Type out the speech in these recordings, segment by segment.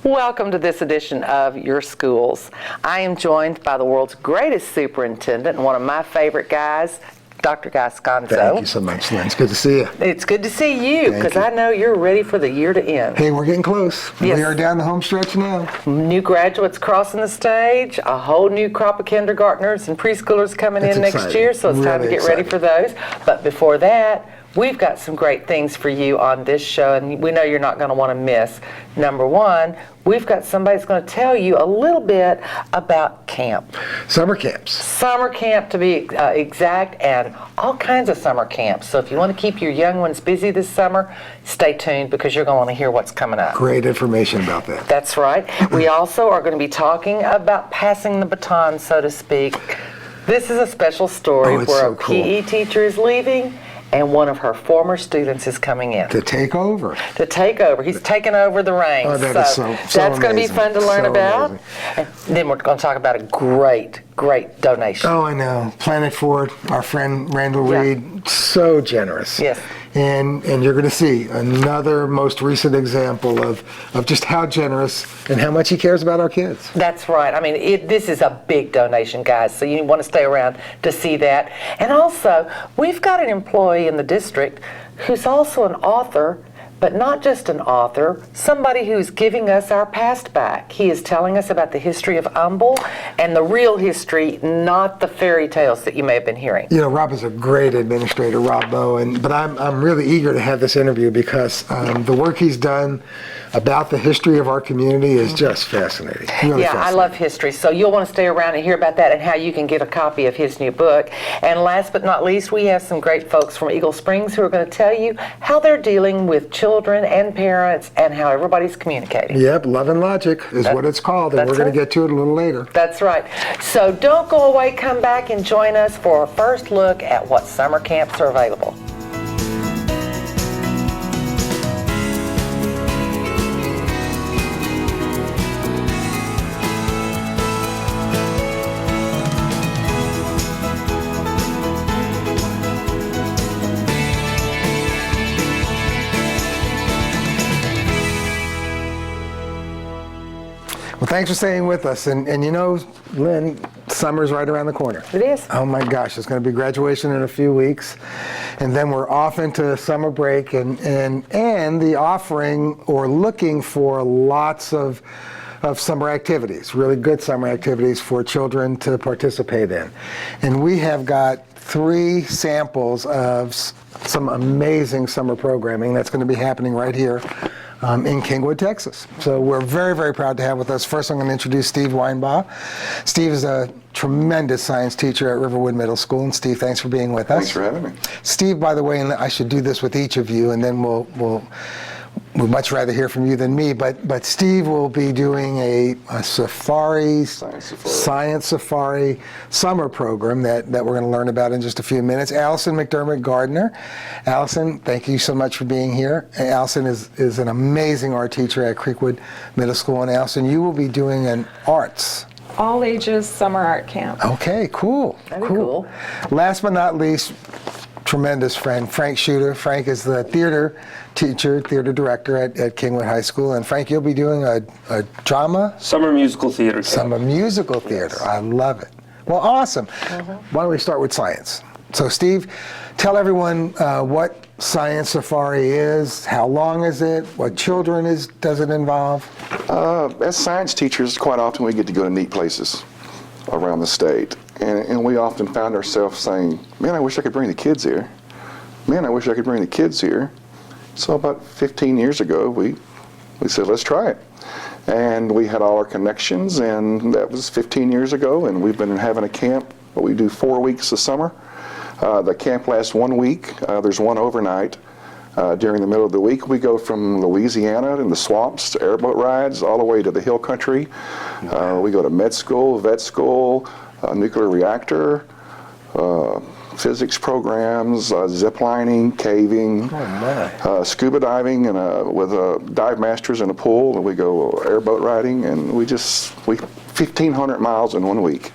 Welcome to this edition of Your Schools. I am joined by the world's greatest superintendent and one of my favorite guys, Dr. Guy Sconzo. Thank you so much, Lynn. It's good to see you. It's good to see you because I know you're ready for the year to end. Hey, we're getting close. Yes. We are down the home stretch now. New graduates crossing the stage, a whole new crop of kindergartners and preschoolers coming in next year, so it's time to get ready for those. But before that, we've got some great things for you on this show, and we know you're not going to want to miss. Number one, we've got somebody that's going to tell you a little bit about camp. Summer camps. Summer camp, to be exact, and all kinds of summer camps. So if you want to keep your young ones busy this summer, stay tuned because you're going to want to hear what's coming up. Great information about that. That's right. We also are going to be talking about passing the baton, so to speak. This is a special story where a PE teacher is leaving and one of her former students is coming in. To take over. To take over. He's taken over the reins. Oh, that is so that's going to be fun to learn about. Amazing. And then we're going to talk about a great donation. Oh, I know. Planet Ford, our friend Randall Reed, so generous. Yes. And you're going to see another most recent example of just how generous and how much he cares about our kids. That's right. I mean, this is a big donation, guys, so you want to stay around to see that. And also, we've got an employee in the district who's also an author, but not just an author, somebody who's giving us our past back. He is telling us about the history of Humble and the real history, not the fairy tales that you may have been hearing. You know, Rob is a great administrator, Rob Bowe, but I'm really eager to have this interview because the work he's done about the history of our community is just fascinating. Really fascinating. I love history, so you'll want to stay around and hear about that and how you can get a copy of his new book. And last but not least, we have some great folks from Eagle Springs who are going to tell you how they're dealing with children and parents and how everybody's communicating. Yep, Love and Logic is what it's called, and we're going to get to it a little later. That's right. So don't go away, come back and join us for a first look at what summer camps are available. Well, thanks for staying with us. And you know, Lynn, summer's right around the corner. It is. Oh my gosh, it's going to be graduation in a few weeks. And then we're off into summer break and the offering or looking for lots of summer activities, really good summer activities for children to participate in. And we have got 3 samples of some amazing summer programming that's going to be happening right here in Kingwood, Texas. So we're very, very proud to have with us. First, I'm going to introduce Steve Winebaugh. Steve is a tremendous science teacher at Riverwood Middle School. And Steve, thanks for being with us. Thanks for having me. Steve, by the way, and I should do this with each of you, and then we'd much rather hear from you than me, but Steve will be doing a science safari summer program that we're going to learn about in just a few minutes. Allison McDermott, Gardner. Allison, thank you so much for being here. Allison is an amazing art teacher at Creekwood Middle School. And Allison, you will be doing an arts. All ages summer art camp. Okay, cool. That'd be cool. Last but not least, tremendous friend, Frank Chuter. Frank is the theater director at Kingwood High School. And Frank, you'll be doing a drama? Summer musical theater. Summer musical theater. Yes. I love it. Well, awesome. Why don't we start with science? So Steve, tell everyone what Science Safari is, how long is it, what children does it involve? As science teachers, quite often we get to go to neat places around the state. And we often found ourselves saying, man, I wish I could bring the kids here. Man, I wish I could bring the kids here. So about 15 years ago, we said, let's try it. And we had all our connections, and that was 15 years ago, and we've been having a camp. We do 4 weeks a summer. The camp lasts 1 week. There's one overnight. During the middle of the week, we go from Louisiana in the swamps to airboat rides all the way to the hill country. We go to med school, vet school, nuclear reactor, physics programs, zip lining, caving, scuba diving, and with dive masters in a pool. And we go airboat riding, and we 1,500 miles in 1 week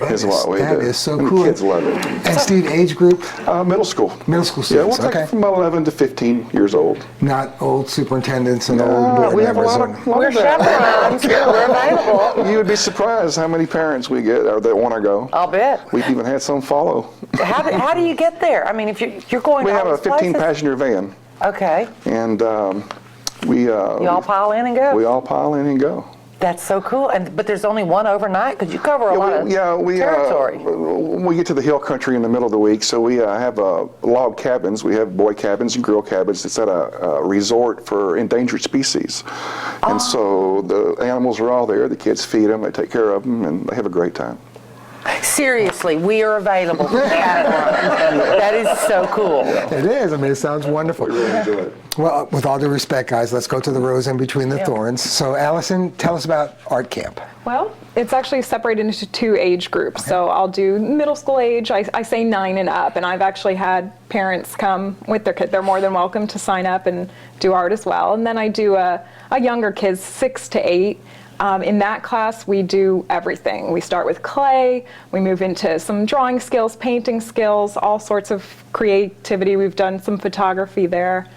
is what we do. That is so And cool. The kids love it. And Steve, age group? Middle school. Middle school Yeah, we'll students, take okay. it from 11 to 15 years old. Not old superintendents and old board we have a members. lot of We're that. chaperones. We're available. You would be surprised how many parents we get that want to go. I'll bet. We've even had some follow. How do you get there? I mean, if you're going We to have all a these places. 15-passenger van, Okay. and we You all pile in and go? we all pile in and go. That's so cool. But there's only one overnight because you cover a lot of territory. We get to the hill country in the middle of the week, so we have log cabins. We have boy cabins and girl cabins. It's at a resort for endangered species, and so the animals are all there. The kids feed them, they take care of them, and they have a great time. Seriously, we are available for that. That is so cool. It is. I mean, it sounds wonderful. We really enjoy it. Well, with all due respect, guys, let's go to the rose in between the thorns. So, Allison, tell us about art camp. Well, it's actually separated into 2 age groups. So I'll do middle school age, I say 9 and up, and I've actually had parents come with their kid. They're more than welcome to sign up and do art as well. And then I do a younger kids, 6 to 8. In that class, we do everything. We start with clay, we move into some drawing skills, painting skills, all sorts of creativity. We've done some photography there.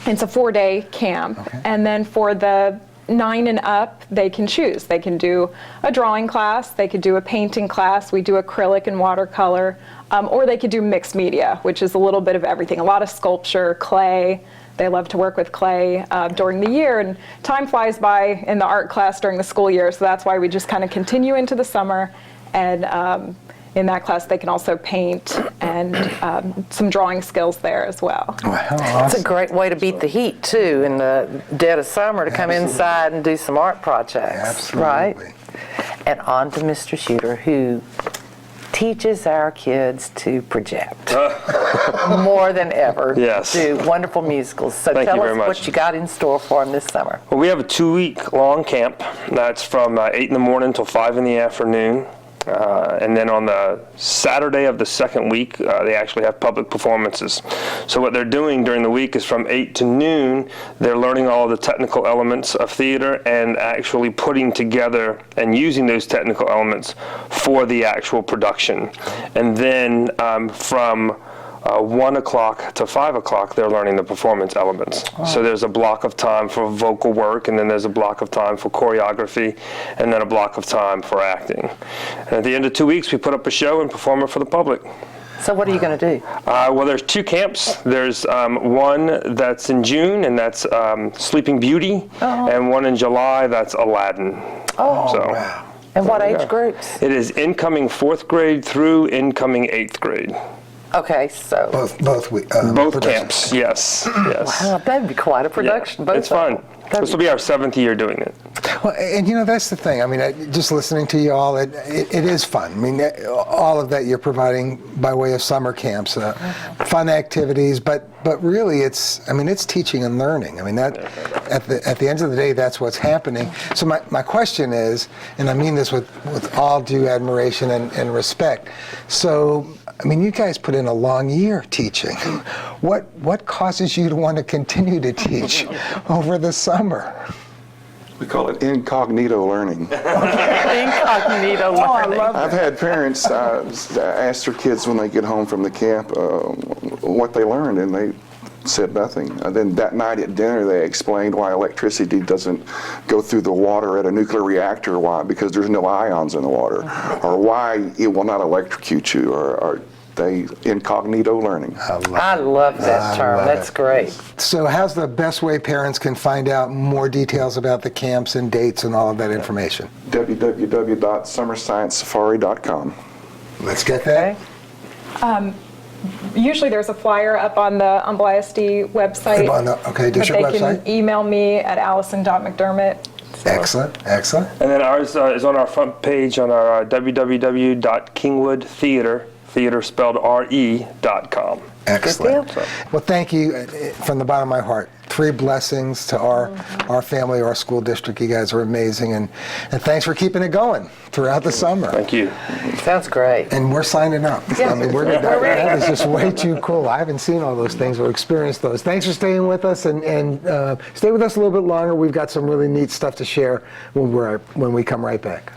It's a 4-day camp. Okay. And then for the 9 and up, they can choose. They can do a drawing class, they could do a painting class, we do acrylic and watercolor, or they could do mixed media, which is a little bit of everything. A lot of sculpture, clay. They love to work with clay during the year, and time flies by in the art class during the school year, so that's why we just kind of continue into the summer. And in that class, they can also paint and some drawing skills there as well. It's a great way to beat the heat, too, in the dead of summer to come inside and do some art projects. Absolutely. Right? And on to Mr. Chuter, who teaches our kids to project more than ever. Yes. Do wonderful musicals. So Thank you tell very us much. what you got in store for them this summer. Well, we have a 2-week-long camp. That's from 8 in the morning till 5 in the afternoon. And then on the Saturday of the second week, they actually have public performances. So what they're doing during the week is from 8 to noon, they're learning all of the technical elements of theater and actually putting together and using those technical elements for the actual production. And then from 1 o'clock to 5 o'clock, they're learning the performance elements. So there's a block of time for vocal work, and then there's a block of time for choreography, and then a block of time for acting. And at the end of 2 weeks, we put up a show and perform it for the public. So what are you going to do? Well, there's 2 camps. There's one that's in June, and that's Sleeping Beauty, and one in July, that's Aladdin. Wow. And what There you age go. groups? It is incoming 4th grade through incoming 8th grade. Okay, so Both Both productions. camps, yes. wow, that'd be quite a production. Yeah, Both it's of fun. them. That'd This will be our 7th year doing it. Well, and you know, that's the thing. I mean, just listening to you all, it is fun. I mean, all of that you're providing by way of summer camps, fun activities, but really it's teaching and learning. I mean, that at the end of the day, that's what's happening. So my question is, and I mean this with all due admiration and respect. So, I mean, you guys put in a long year teaching. What causes you to want to continue to teach over the summer? We call it incognito learning. Incognito learning. I've had parents ask their kids when they get home from the camp what they learned, and they said nothing. And then that night at dinner, they explained why electricity doesn't go through the water at a nuclear reactor, why, because there's no ions in the water, or why it will not electrocute you, or they incognito learning. I love that term. That's great. So how's the best way parents can find out more details about the camps and dates and all of that information? www.summersciencesafari.com. Let's get that. Usually there's a flyer up on the Humble ISD website. Okay, But district they website. can email me at allison.mcdermott. Excellent. And then ours is on our front page on our www.kingwoodtheater, theater spelled RE.com. Excellent. deal. Well, thank you from the bottom of my heart. three blessings to our family, our school district. You guys are amazing, and thanks for keeping it going throughout the summer. Thank you. Sounds great. And we're signing up. Yeah. I mean, that is just way too cool. I haven't seen all those things or experienced those. Thanks for staying with us, and stay with us a little bit longer. We've got some really neat stuff to share when we come right back.